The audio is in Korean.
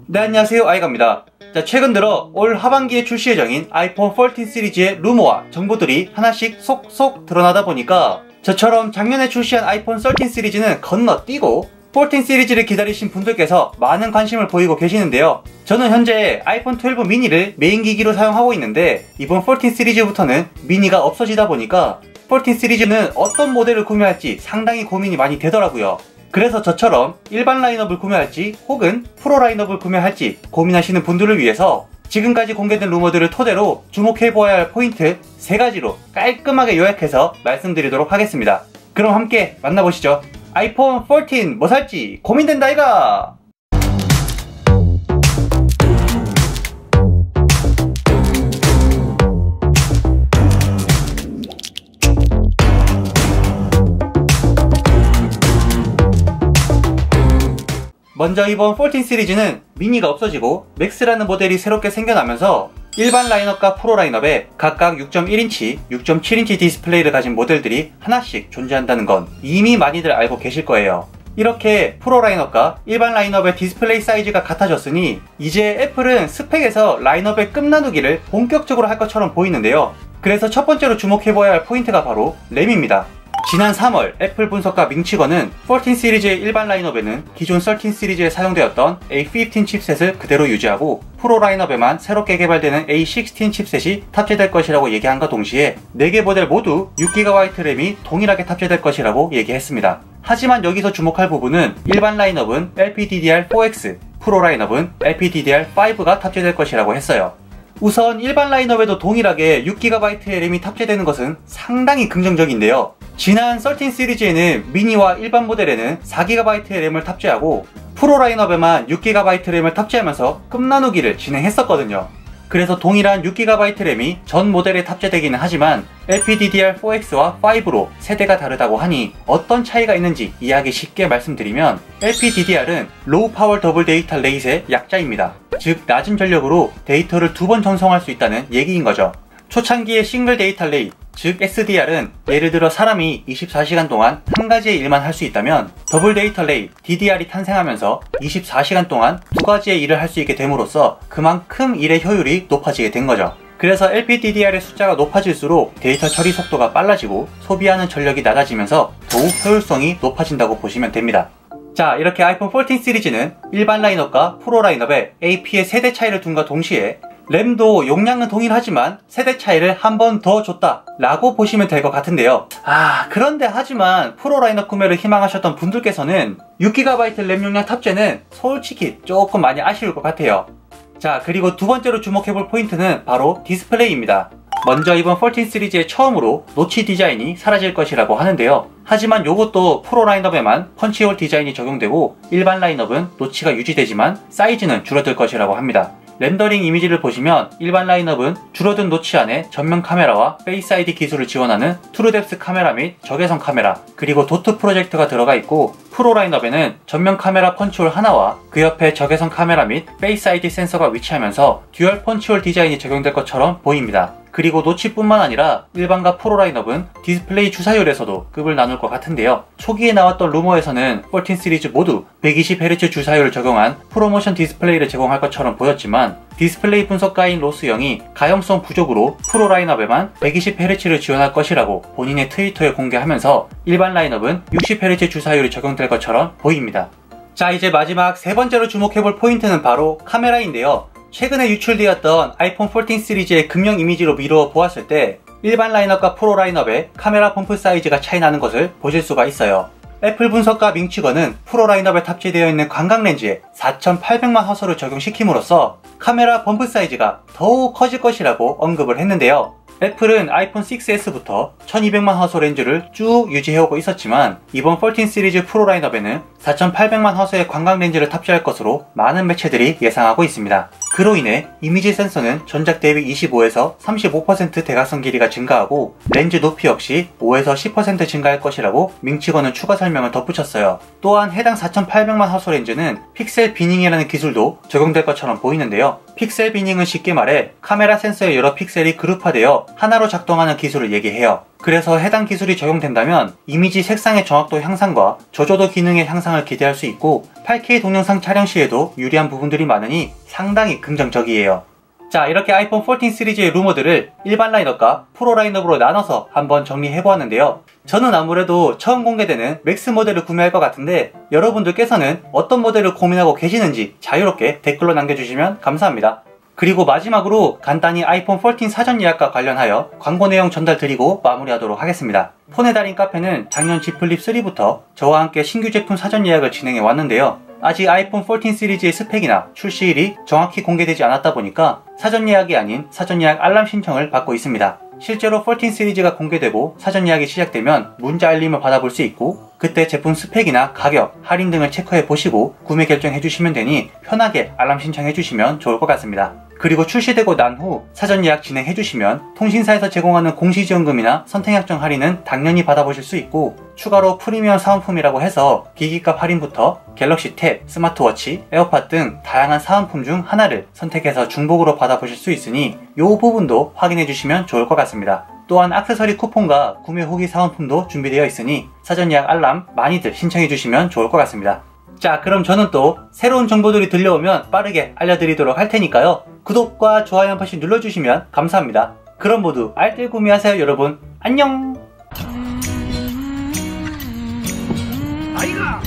네, 안녕하세요, 아이가입니다. 자, 최근 들어 올 하반기에 출시 예정인 아이폰 14 시리즈의 루머와 정보들이 하나씩 속속 드러나다 보니까 저처럼 작년에 출시한 아이폰 13 시리즈는 건너뛰고 14 시리즈를 기다리신 분들께서 많은 관심을 보이고 계시는데요. 저는 현재 아이폰 12 미니를 메인 기기로 사용하고 있는데 이번 14 시리즈부터는 미니가 없어지다 보니까 14 시리즈는 어떤 모델을 구매할지 상당히 고민이 많이 되더라고요. 그래서 저처럼 일반 라인업을 구매할지 혹은 프로 라인업을 구매할지 고민하시는 분들을 위해서 지금까지 공개된 루머들을 토대로 주목해보아야 할 포인트 3가지로 깔끔하게 요약해서 말씀드리도록 하겠습니다. 그럼 함께 만나보시죠. 아이폰 14 뭐 살지 고민된다 이가! 먼저 이번 14 시리즈는 미니가 없어지고 맥스라는 모델이 새롭게 생겨나면서 일반 라인업과 프로 라인업에 각각 6.1인치, 6.7인치 디스플레이를 가진 모델들이 하나씩 존재한다는 건 이미 많이들 알고 계실 거예요. 이렇게 프로 라인업과 일반 라인업의 디스플레이 사이즈가 같아졌으니 이제 애플은 스펙에서 라인업의 끝나누기를 본격적으로 할 것처럼 보이는데요. 그래서 첫 번째로 주목해봐야 할 포인트가 바로 램입니다. 지난 3월 애플 분석가 밍치거는 14 시리즈의 일반 라인업에는 기존 13 시리즈에 사용되었던 A15 칩셋을 그대로 유지하고 프로 라인업에만 새롭게 개발되는 A16 칩셋이 탑재될 것이라고 얘기한과 동시에 4개 모델 모두 6GB 램이 동일하게 탑재될 것이라고 얘기했습니다. 하지만 여기서 주목할 부분은 일반 라인업은 LPDDR4X, 프로 라인업은 LPDDR5가 탑재될 것이라고 했어요. 우선 일반 라인업에도 동일하게 6GB의 램이 탑재되는 것은 상당히 긍정적인데요. 지난 13 시리즈에는 미니와 일반 모델에는 4GB의 램을 탑재하고 프로 라인업에만 6GB 램을 탑재하면서 끝나누기를 진행했었거든요. 그래서 동일한 6GB 램이 전 모델에 탑재되기는 하지만 LPDDR4X와 5로 세대가 다르다고 하니 어떤 차이가 있는지 이해하기 쉽게 말씀드리면 LPDDR은 로우 파워 더블 데이터 레이트의 약자입니다. 즉 낮은 전력으로 데이터를 2번 전송할 수 있다는 얘기인 거죠. 초창기의 싱글 데이터 레이트, 즉 SDR은 예를 들어 사람이 24시간 동안 한 가지의 일만 할 수 있다면 더블 데이터 레이트, DDR이 탄생하면서 24시간 동안 2가지의 일을 할 수 있게 됨으로써 그만큼 일의 효율이 높아지게 된 거죠. 그래서 LPDDR의 숫자가 높아질수록 데이터 처리 속도가 빨라지고 소비하는 전력이 낮아지면서 더욱 효율성이 높아진다고 보시면 됩니다. 자, 이렇게 아이폰 14 시리즈는 일반 라인업과 프로 라인업에 AP의 세대 차이를 둔과 동시에 램도 용량은 동일하지만 세대 차이를 한 번 더 줬다 라고 보시면 될 것 같은데요. 그런데 하지만 프로 라인업 구매를 희망하셨던 분들께서는 6GB 램 용량 탑재는 솔직히 조금 많이 아쉬울 것 같아요. 자, 그리고 두 번째로 주목해볼 포인트는 바로 디스플레이입니다. 먼저 이번 14 시리즈의 처음으로 노치 디자인이 사라질 것이라고 하는데요. 하지만 이것도 프로 라인업에만 펀치홀 디자인이 적용되고 일반 라인업은 노치가 유지되지만 사이즈는 줄어들 것이라고 합니다. 렌더링 이미지를 보시면 일반 라인업은 줄어든 노치 안에 전면 카메라와 페이스 아이디 기술을 지원하는 트루뎁스 카메라 및 적외선 카메라, 그리고 도트 프로젝터가 들어가 있고 프로 라인업에는 전면 카메라 펀치홀 하나와 그 옆에 적외선 카메라 및 페이스 아이디 센서가 위치하면서 듀얼 펀치홀 디자인이 적용될 것처럼 보입니다. 그리고 노치뿐만 아니라 일반과 프로 라인업은 디스플레이 주사율에서도 급을 나눌 것 같은데요. 초기에 나왔던 루머에서는 14 시리즈 모두 120Hz 주사율을 적용한 프로모션 디스플레이를 제공할 것처럼 보였지만 디스플레이 분석가인 로스 영이 가용성 부족으로 프로 라인업에만 120Hz를 지원할 것이라고 본인의 트위터에 공개하면서 일반 라인업은 60Hz 주사율이 적용될 것처럼 보입니다. 자, 이제 마지막 세 번째로 주목해볼 포인트는 바로 카메라인데요. 최근에 유출되었던 아이폰 14 시리즈의 금형 이미지로 미루어 보았을 때 일반 라인업과 프로 라인업의 카메라 펌프 사이즈가 차이 나는 것을 보실 수가 있어요. 애플 분석가 밍치거는 프로 라인업에 탑재되어 있는 광각 렌즈에 4800만 화소를 적용시킴으로써 카메라 펌프 사이즈가 더욱 커질 것이라고 언급을 했는데요. 애플은 아이폰 6s부터 1200만 화소 렌즈를 쭉 유지해오고 있었지만 이번 14 시리즈 프로 라인업에는 4800만 화소의 광각 렌즈를 탑재할 것으로 많은 매체들이 예상하고 있습니다. 그로 인해 이미지 센서는 전작 대비 25에서 35% 대각선 길이가 증가하고 렌즈 높이 역시 5에서 10% 증가할 것이라고 밍치거는 추가 설명을 덧붙였어요. 또한 해당 4800만 화소 렌즈는 픽셀 비닝이라는 기술도 적용될 것처럼 보이는데요. 픽셀 비닝은 쉽게 말해 카메라 센서의 여러 픽셀이 그룹화되어 하나로 작동하는 기술을 얘기해요. 그래서 해당 기술이 적용된다면 이미지 색상의 정확도 향상과 저조도 기능의 향상을 기대할 수 있고 8K 동영상 촬영 시에도 유리한 부분들이 많으니 상당히 긍정적이에요. 자, 이렇게 아이폰 14 시리즈의 루머들을 일반 라인업과 프로 라인업으로 나눠서 한번 정리해보았는데요. 저는 아무래도 처음 공개되는 맥스 모델을 구매할 것 같은데 여러분들께서는 어떤 모델을 고민하고 계시는지 자유롭게 댓글로 남겨주시면 감사합니다. 그리고 마지막으로 간단히 아이폰 14 사전 예약과 관련하여 광고 내용 전달 드리고 마무리하도록 하겠습니다. 폰의 달인 카페는 작년 Z 플립 3부터 저와 함께 신규 제품 사전 예약을 진행해 왔는데요. 아직 아이폰 14 시리즈의 스펙이나 출시일이 정확히 공개되지 않았다 보니까 사전 예약이 아닌 사전 예약 알람 신청을 받고 있습니다. 실제로 14 시리즈가 공개되고 사전 예약이 시작되면 문자 알림을 받아볼 수 있고 그때 제품 스펙이나 가격, 할인 등을 체크해 보시고 구매 결정해 주시면 되니 편하게 알람 신청해 주시면 좋을 것 같습니다. 그리고 출시되고 난 후 사전 예약 진행해 주시면 통신사에서 제공하는 공시지원금이나 선택약정 할인은 당연히 받아보실 수 있고 추가로 프리미엄 사은품이라고 해서 기기값 할인부터 갤럭시 탭, 스마트워치, 에어팟 등 다양한 사은품 중 하나를 선택해서 중복으로 받아보실 수 있으니 이 부분도 확인해 주시면 좋을 것 같습니다. 또한 액세서리 쿠폰과 구매 후기 사은품도 준비되어 있으니 사전 예약 알람 많이들 신청해 주시면 좋을 것 같습니다. 자, 그럼 저는 또 새로운 정보들이 들려오면 빠르게 알려드리도록 할 테니까요. 구독과 좋아요 한 번씩 눌러주시면 감사합니다. 그럼 모두 알뜰 구매하세요 여러분. 안녕. 아이가